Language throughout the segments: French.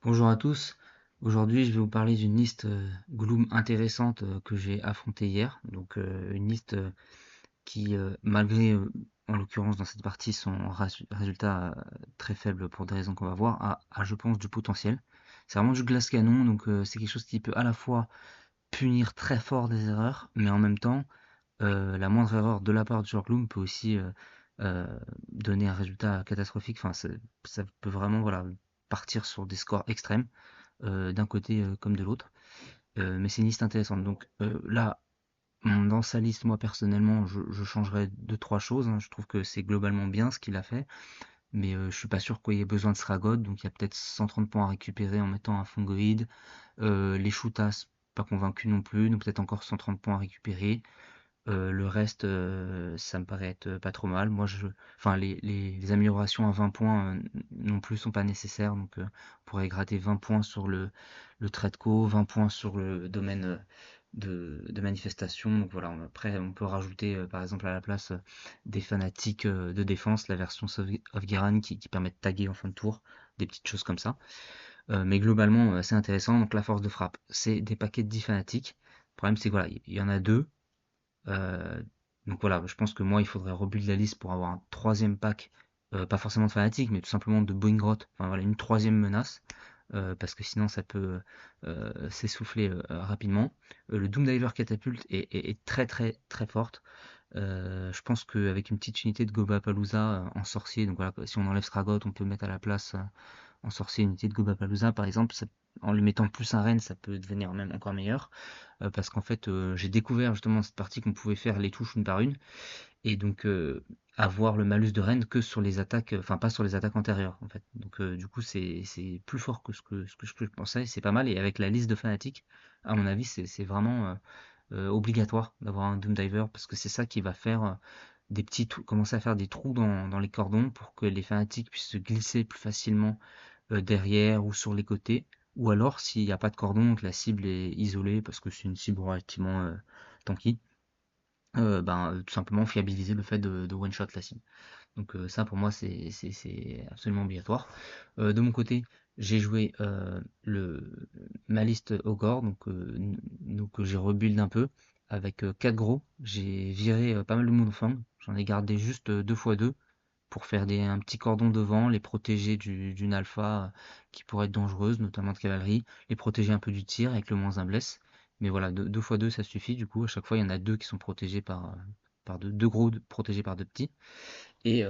Bonjour à tous. Aujourd'hui, je vais vous parler d'une liste Gloom intéressante que j'ai affrontée hier. Une liste qui, malgré, en l'occurrence dans cette partie, son résultat très faible pour des raisons qu'on va voir, a, je pense, du potentiel. C'est vraiment du glace canon, c'est quelque chose qui peut à la fois punir très fort des erreurs, mais en même temps, la moindre erreur de la part du joueur Gloom peut aussi euh, donner un résultat catastrophique. Ça peut vraiment voilà, partir sur des scores extrêmes d'un côté comme de l'autre. Mais c'est une liste intéressante. Là, dans sa liste, moi personnellement, je changerais deux, trois choses, hein. Je trouve que c'est globalement bien ce qu'il a fait, mais je suis pas sûr qu'il y ait besoin de Sragot. Donc il y a peut-être 130 points à récupérer en mettant un Fungoid. Les Shootas, pas convaincu non plus, donc peut-être encore 130 points à récupérer. Le reste, ça me paraît être pas trop mal. Enfin, les améliorations à 20 points non plus sont pas nécessaires. On pourrait gratter 20 points sur le trait de co, 20 points sur le domaine de manifestation. Donc voilà, après, on peut rajouter par exemple à la place des fanatiques de défense, la version of Garan qui permet de taguer en fin de tour, des petites choses comme ça. Mais globalement, c'est intéressant. Donc la force de frappe, c'est des paquets de 10 fanatiques. Le problème, c'est que voilà, il y en a deux. Euh, voilà, je pense que moi, il faudrait rebuild la liste pour avoir un troisième pack, pas forcément de fanatique, mais tout simplement de Boingrot, enfin voilà, une troisième menace, parce que sinon ça peut s'essouffler rapidement. Le Doomdiver Catapult est très très très forte. Je pense qu'avec une petite unité de Gobapalooza en sorcier, donc voilà, si on enlève Stragot, on peut mettre à la place en sorcier une unité de Gobapalooza par exemple, en lui mettant plus un reine, ça peut devenir même encore meilleur. Parce qu'en fait, j'ai découvert justement cette partie qu'on pouvait faire les touches une par une, et avoir le malus de reine que sur les attaques, enfin pas sur les attaques antérieures en fait. Du coup, c'est plus fort que ce que je pensais, c'est pas mal. Et avec la liste de fanatiques, à mon avis, c'est vraiment obligatoire d'avoir un Doom Diver parce que c'est ça qui va faire des petits trous, commencer à faire des trous dans les cordons pour que les fanatiques puissent se glisser plus facilement derrière ou sur les côtés. Ou alors, s'il n'y a pas de cordon, que la cible est isolée parce que c'est une cible relativement tanky, tout simplement fiabiliser le fait de one-shot la cible. Ça, pour moi, c'est absolument obligatoire. De mon côté, j'ai joué ma liste Ogre, j'ai rebuild un peu avec 4 gros. J'ai viré pas mal de Moonfang. J'en ai gardé juste 2 x 2 pour faire un petit cordon devant, les protéger d'une alpha qui pourrait être dangereuse, notamment de cavalerie, les protéger un peu du tir avec le moins un bless. Mais voilà, 2 x 2 ça suffit, du coup à chaque fois il y en a deux qui sont protégés par deux gros protégés par deux petits. Et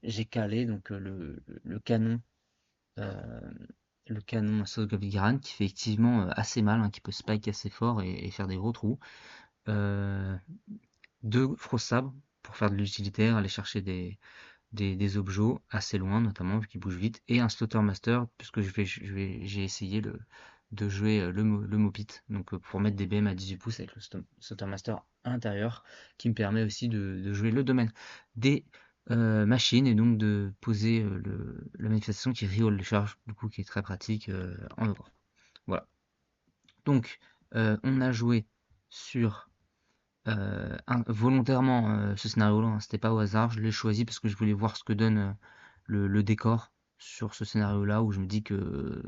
j'ai calé le canon, euh, le canon Sogavigran qui fait effectivement assez mal, hein, qui peut spike assez fort et faire des gros trous. Euh, Deux Frost sabres pour faire de l'utilitaire, aller chercher des objets assez loin, notamment vu qu'ils bougent vite, et un Slaughtermaster, puisque j'ai essayé de jouer le Mopit, pour mettre des BM à 18 pouces avec le Slaughtermaster à l'intérieur, qui me permet aussi de jouer le domaine des machines et donc de poser la manifestation qui reroll les charges, du coup qui est très pratique en Ogre. Voilà. Donc, on a joué sur volontairement, ce scénario-là, hein, c'était pas au hasard, je l'ai choisi parce que je voulais voir ce que donne le décor sur ce scénario-là, où je me dis que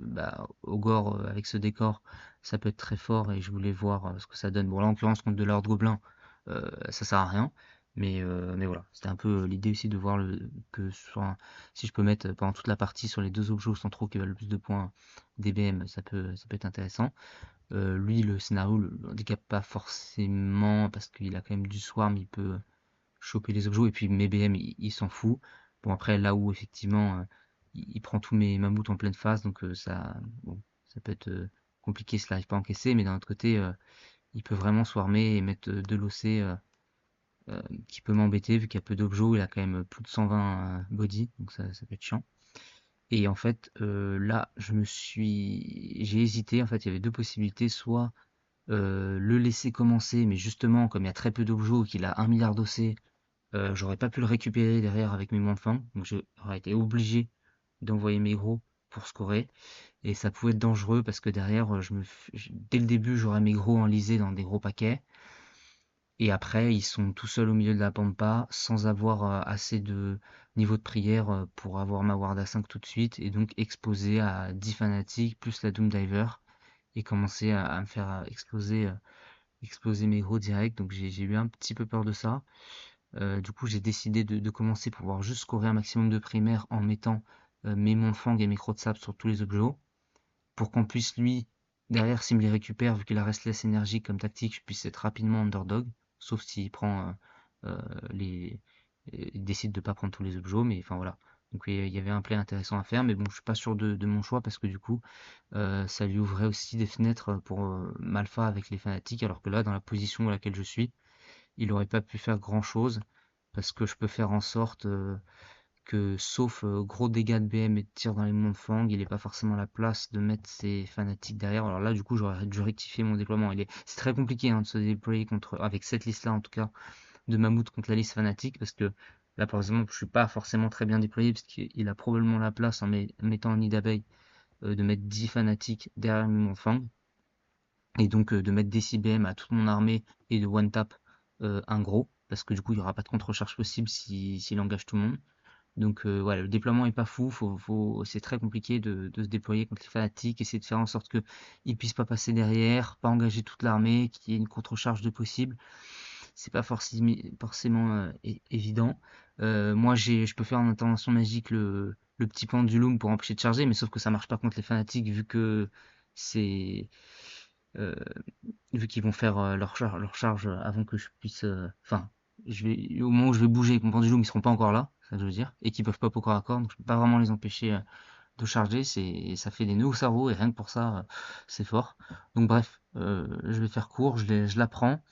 Ogre, avec ce décor, ça peut être très fort et je voulais voir ce que ça donne. Bon, là, en l'occurrence, contre de l'Horde Gobelin, ça sert à rien, mais voilà, c'était un peu l'idée aussi de voir si je peux mettre pendant toute la partie sur les deux objets centraux qui valent le plus de points DBM, ça peut être intéressant. Lui, le scénario le handicape pas forcément parce qu'il a quand même du swarm, il peut choper les objets et puis mes BM, il s'en fout. Bon, après, là où effectivement, il prend tous mes mammouths en pleine phase, bon, ça peut être compliqué s'il n'arrive pas à encaisser, mais d'un autre côté, il peut vraiment swarmer et mettre de l'OC qui peut m'embêter vu qu'il y a peu d'objets, il a quand même plus de 120 body, donc ça peut être chiant. Et en fait, là, j'ai hésité. En fait, il y avait deux possibilités, soit le laisser commencer, mais justement, comme il y a très peu d'objets, qu'il a 1 milliard d'OC, j'aurais pas pu le récupérer derrière avec mes moins de fin, donc j'aurais été obligé d'envoyer mes gros pour scorer, et ça pouvait être dangereux parce que derrière, dès le début, j'aurais mes gros enlisés dans des gros paquets, Et après, ils sont tout seuls au milieu de la pampa, sans avoir assez de niveau de prière pour avoir ma ward à 5 tout de suite, et donc exposé à 10 fanatiques, plus la Doom Diver, et commencer à me faire exploser mes gros directs. Donc j'ai eu un petit peu peur de ça. Du coup, j'ai décidé de commencer pour pouvoir juste scorer un maximum de primaires en mettant mes Montfang et mes crocs de sable sur tous les objets, pour qu'on puisse lui, derrière, s'il me les récupère, vu qu'il a restless énergie comme tactique, je puisse être rapidement underdog, sauf s'il prend les. Il décide de pas prendre tous les objets, mais enfin voilà. Donc il y avait un play intéressant à faire, mais bon, je suis pas sûr de mon choix parce que du coup, ça lui ouvrait aussi des fenêtres pour Malpha avec les fanatiques, alors que là, dans la position à laquelle je suis, il aurait pas pu faire grand chose parce que je peux faire en sorte que sauf gros dégâts de BM et de tir dans les monts de Fang, il n'est pas forcément la place de mettre ses fanatiques derrière. Alors là, du coup, j'aurais dû rectifier mon déploiement. C'est très compliqué hein, de se déployer avec cette liste-là, en tout cas, de Mammouth contre la liste fanatique, parce que là, par exemple, je suis pas forcément très bien déployé, parce qu'il a probablement la place en mettant en nid d'abeille de mettre 10 fanatiques derrière mes monts de Fang, et donc de mettre des 6 BM à toute mon armée et de one-tap un gros, parce que du coup, il n'y aura pas de contre-charge possible s'il engage tout le monde. Donc voilà, le déploiement est pas fou, c'est très compliqué de se déployer contre les fanatiques, essayer de faire en sorte qu'ils ne puissent pas passer derrière, pas engager toute l'armée, qu'il y ait une contre-charge de possible. C'est pas forcément évident. Moi, je peux faire en intervention magique le petit pendulum pour empêcher de charger, mais sauf que ça marche pas contre les fanatiques c'est euh, vu qu'ils vont faire leur charge avant que je puisse. Enfin, au moment où je vais bouger avec mon pendulum, ils seront pas encore là, ça je veux dire, et qu'ils peuvent pas au corps à corps, donc je peux pas vraiment les empêcher de charger. Ça fait des nœuds au cerveau et rien que pour ça, c'est fort. Donc bref, je vais faire court, je la prends.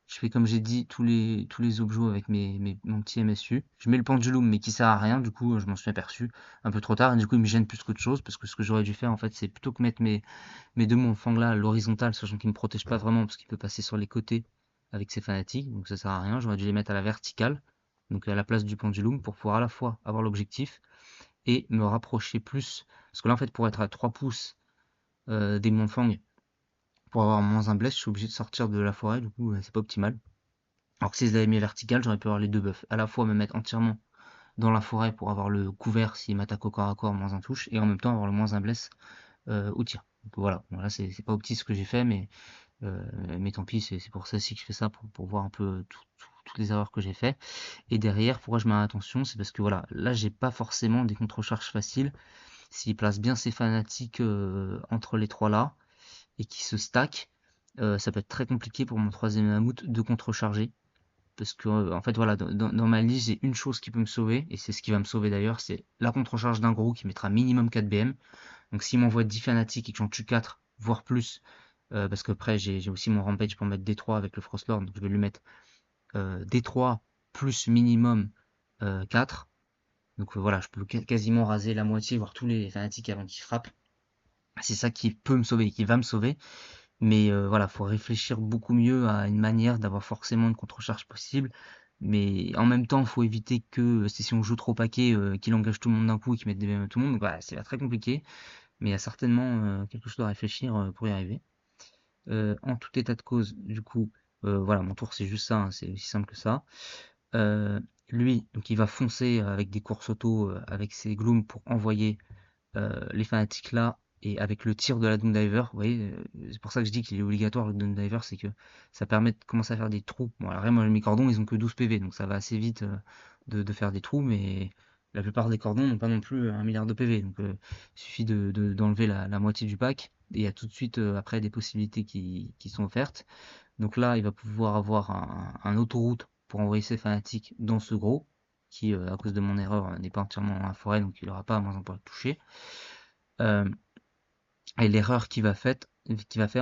Je fais comme j'ai dit tous les objets avec mon petit MSU. Je mets le pendulum mais qui sert à rien, du coup je m'en suis aperçu un peu trop tard et du coup il me gêne plus qu'autre chose parce que ce que j'aurais dû faire en fait c'est plutôt que mettre mes deux Montfang là à l'horizontale, sachant qu'il ne me protège pas vraiment parce qu'il peut passer sur les côtés avec ses fanatiques, donc ça sert à rien. J'aurais dû les mettre à la verticale, donc à la place du pendulum, pour pouvoir à la fois avoir l'objectif et me rapprocher plus. Parce que là en fait pour être à 3 pouces des Montfang, pour avoir moins un bless, je suis obligé de sortir de la forêt, du coup c'est pas optimal. Alors que si je l'avais mis vertical, j'aurais pu avoir les deux buffs. À la fois me mettre entièrement dans la forêt pour avoir le couvert s'il m'attaque au corps à corps, moins un touche, et en même temps avoir le moins un bless au tir. Donc voilà, bon, là c'est pas opti ce que j'ai fait, mais tant pis, c'est pour ça aussi que je fais ça, pour voir un peu toutes les erreurs que j'ai fait. Et derrière, pourquoi je mets attention, c'est parce que voilà, là j'ai pas forcément des contre-charges faciles. S'il place bien ses fanatiques entre les trois là, et qui se stack, ça peut être très compliqué pour mon troisième mammouth de contrecharger. Parce que, en fait, voilà, dans ma liste, j'ai une chose qui peut me sauver, et c'est ce qui va me sauver d'ailleurs, c'est la contre-charge d'un gros qui mettra minimum 4 BM. Donc s'il m'envoie 10 fanatiques et que j'en tue 4, voire plus, parce qu'après j'ai aussi mon rampage pour mettre D3 avec le Frostlord, donc je vais lui mettre D3 plus minimum 4. Donc voilà, je peux quasiment raser la moitié, voire tous les fanatiques avant qu'ils frappent. C'est ça qui peut me sauver, qui va me sauver. Mais voilà, faut réfléchir beaucoup mieux à une manière d'avoir forcément une contre-charge possible. Mais en même temps, faut éviter que si on joue trop paquet, qu'il engage tout le monde d'un coup et qu'il mette des BM à tout le monde. Donc voilà, c'est très compliqué. Mais il y a certainement quelque chose à réfléchir pour y arriver. En tout état de cause, du coup, voilà, mon tour c'est juste ça, hein, c'est aussi simple que ça. Euh, Lui, donc il va foncer avec des courses auto, avec ses glooms pour envoyer les fanatiques là, et avec le tir de la Doom Diver, vous voyez, c'est pour ça que je dis qu'il est obligatoire le Doom Diver, c'est que ça permet de commencer à faire des trous. Bon, alors moi, mes cordons, ils ont que 12 PV, donc ça va assez vite de faire des trous, mais la plupart des cordons n'ont pas non plus 1 milliard de PV, donc il suffit d'enlever la moitié du pack, et il y a tout de suite après des possibilités qui sont offertes. Donc là, il va pouvoir avoir un autoroute pour envoyer ses fanatiques dans ce gros, qui, à cause de mon erreur, n'est pas entièrement dans la forêt, donc il n'aura pas à moins en pouvoir le toucher. Euh, et l'erreur qu'il va faire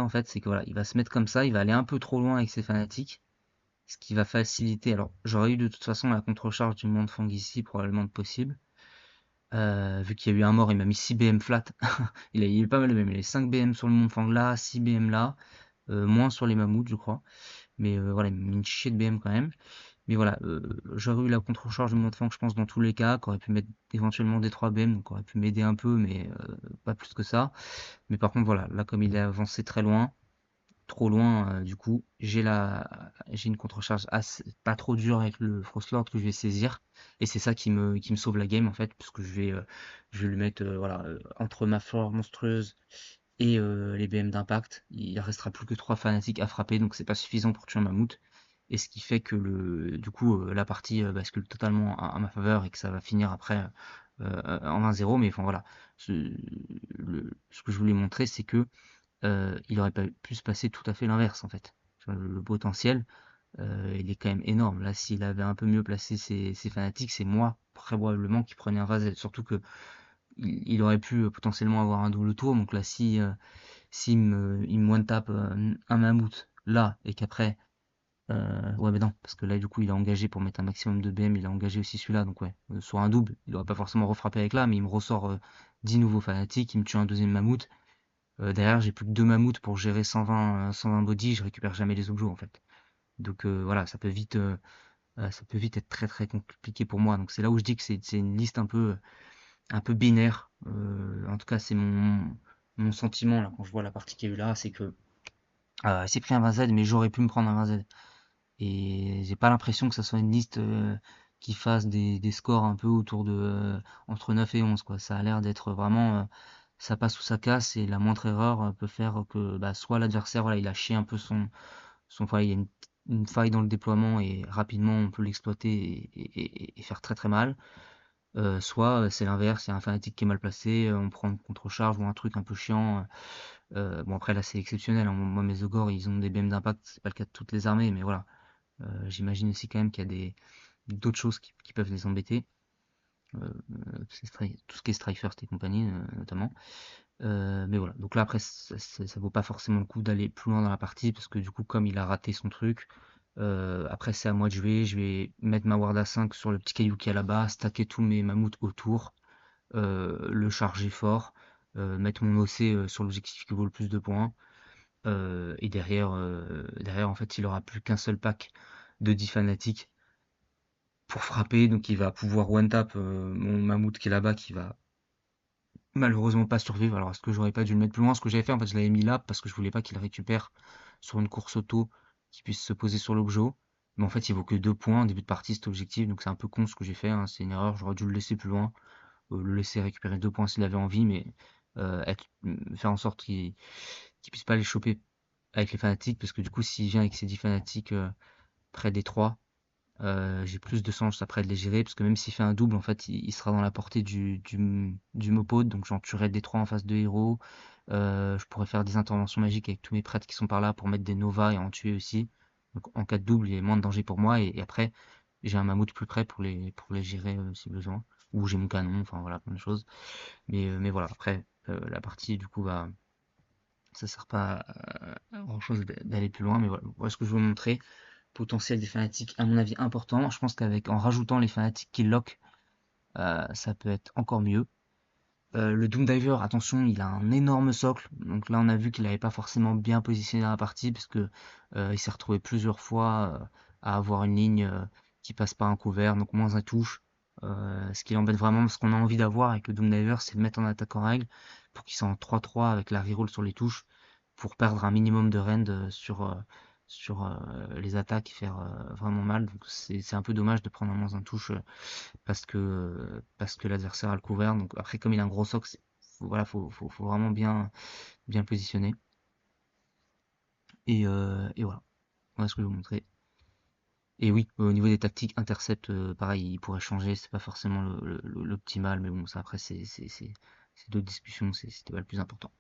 en fait, c'est que voilà, il va se mettre comme ça, il va aller un peu trop loin avec ses fanatiques, ce qui va faciliter. Alors, j'aurais eu de toute façon la contre-charge du monde Fang ici, probablement de possible. Vu qu'il y a eu un mort, il m'a mis 6 BM flat. Il est pas mal de BM. Il a 5 BM sur le monde Fang là, 6 BM là, moins sur les mammouths, je crois. Mais voilà, il m'a mis une chier de BM quand même. Mais voilà, j'aurais eu la contre-charge du monde Fang, je pense, dans tous les cas, qui aurait pu mettre éventuellement des 3 BM, donc aurait pu m'aider un peu, mais pas plus que ça. Mais par contre, voilà, là, comme il est avancé très loin, trop loin, du coup, j'ai une contre-charge pas trop dure avec le Frostlord que je vais saisir. Et c'est ça qui me sauve la game en fait, parce que je vais lui mettre voilà, entre ma flore monstrueuse et les BM d'impact, il restera plus que 3 fanatiques à frapper, donc c'est pas suffisant pour tuer un mammouth. Et ce qui fait que du coup, la partie bascule totalement à ma faveur et que ça va finir après en 1-0. Mais enfin voilà, ce, ce que je voulais montrer, c'est que il aurait pas pu se passer tout à fait l'inverse en fait. Tu vois, le potentiel, il est quand même énorme. Là, s'il avait un peu mieux placé ses fanatiques, c'est moi probablement qui prenais un Vazel. Surtout que il aurait pu potentiellement avoir un double tour. Donc là, si il me one tap un mammouth là et qu'après ouais mais non parce que là du coup il a engagé pour mettre un maximum de BM, il a engagé aussi celui-là donc ouais sur un double il aurait pas forcément refrappé avec là mais il me ressort 10 nouveaux fanatiques, il me tue un deuxième mammouth. Derrière, j'ai plus que 2 mammouths pour gérer 120 body, je récupère jamais les objets en fait. Donc voilà, ça peut vite être très très compliqué pour moi. Donc c'est là où je dis que c'est une liste un peu binaire. En tout cas, c'est mon sentiment là quand je vois la partie qu'il y a eu là, c'est que c'est pris un 20Z, mais j'aurais pu me prendre un 20Z. Et j'ai pas l'impression que ça soit une liste qui fasse des scores un peu autour de entre 9 et 11 quoi. Ça a l'air d'être vraiment ça passe ou ça casse et la moindre erreur peut faire que bah, soit l'adversaire voilà, il a chié un peu enfin, il y a une faille dans le déploiement et rapidement on peut l'exploiter et faire très très mal. Soit c'est l'inverse, il y a un fanatique qui est mal placé, on prend une contre-charge ou un truc un peu chiant. Bon après là c'est exceptionnel, hein. Moi mes Ogors ils ont des BM d'impact, c'est pas le cas de toutes les armées, mais voilà. J'imagine aussi quand même qu'il y a d'autres choses qui peuvent les embêter. Tout ce qui est Strike First et compagnie notamment. Mais voilà, donc là après ça vaut pas forcément le coup d'aller plus loin dans la partie parce que du coup comme il a raté son truc, après c'est à moi de jouer, je vais mettre ma ward à 5 sur le petit caillou qui est là-bas, stacker tous mes mammouths autour, le charger fort, mettre mon OC sur l'objectif qui vaut le plus de points, et derrière en fait il aura plus qu'un seul pack de 10 fanatiques pour frapper, donc il va pouvoir one tap mon mammouth qui est là-bas qui va malheureusement pas survivre. Alors est-ce que j'aurais pas dû le mettre plus loin? Ce que j'avais fait en fait je l'avais mis là parce que je voulais pas qu'il récupère sur une course auto qui puisse se poser sur l'objet. Mais en fait il vaut que 2 points en début de partie cet objectif, donc c'est un peu con ce que j'ai fait, hein. C'est une erreur, j'aurais dû le laisser plus loin, le laisser récupérer 2 points s'il avait envie, mais faire en sorte qu'il puisse pas les choper avec les fanatiques, parce que du coup s'il vient avec ses 10 fanatiques près des 3, j'ai plus de chance après de les gérer, parce que même s'il fait un double, en fait, il sera dans la portée du Mopod, donc j'en tuerai des 3 en face de héros. Je pourrais faire des interventions magiques avec tous mes prêtres qui sont par là pour mettre des Nova et en tuer aussi. Donc en cas de double, il y a moins de danger pour moi, et après, j'ai un mammouth plus près pour les gérer si besoin. Ou j'ai mon canon, enfin voilà, plein de choses. Mais voilà, après, la partie, du coup, ça sert pas à grand chose d'aller plus loin, mais voilà ce que je veux montrer potentiel des fanatiques, à mon avis, important. Je pense qu'avec en rajoutant les fanatiques qui lock, ça peut être encore mieux. Le Doom Diver, attention, il a un énorme socle. Donc là, on a vu qu'il n'avait pas forcément bien positionné dans la partie parce que il s'est retrouvé plusieurs fois à avoir une ligne qui passe par un couvert, donc moins un touche. Ce qui l'embête vraiment, ce qu'on a envie d'avoir avec le Doom Diver, c'est de mettre en attaque en règle pour qu'il soit en 3-3 avec la reroll sur les touches pour perdre un minimum de rend sur les attaques et faire vraiment mal. Donc c'est un peu dommage de prendre un moins un touche parce que l'adversaire a le couvert. Donc après, comme il a un gros socle, voilà, faut vraiment bien le positionner. Et voilà ce que je vais vous montrer. Et oui, au niveau des tactiques, intercept, pareil, il pourrait changer, c'est pas forcément l'optimal, mais bon, ça après c'est d'autres discussions, c'était pas le plus important.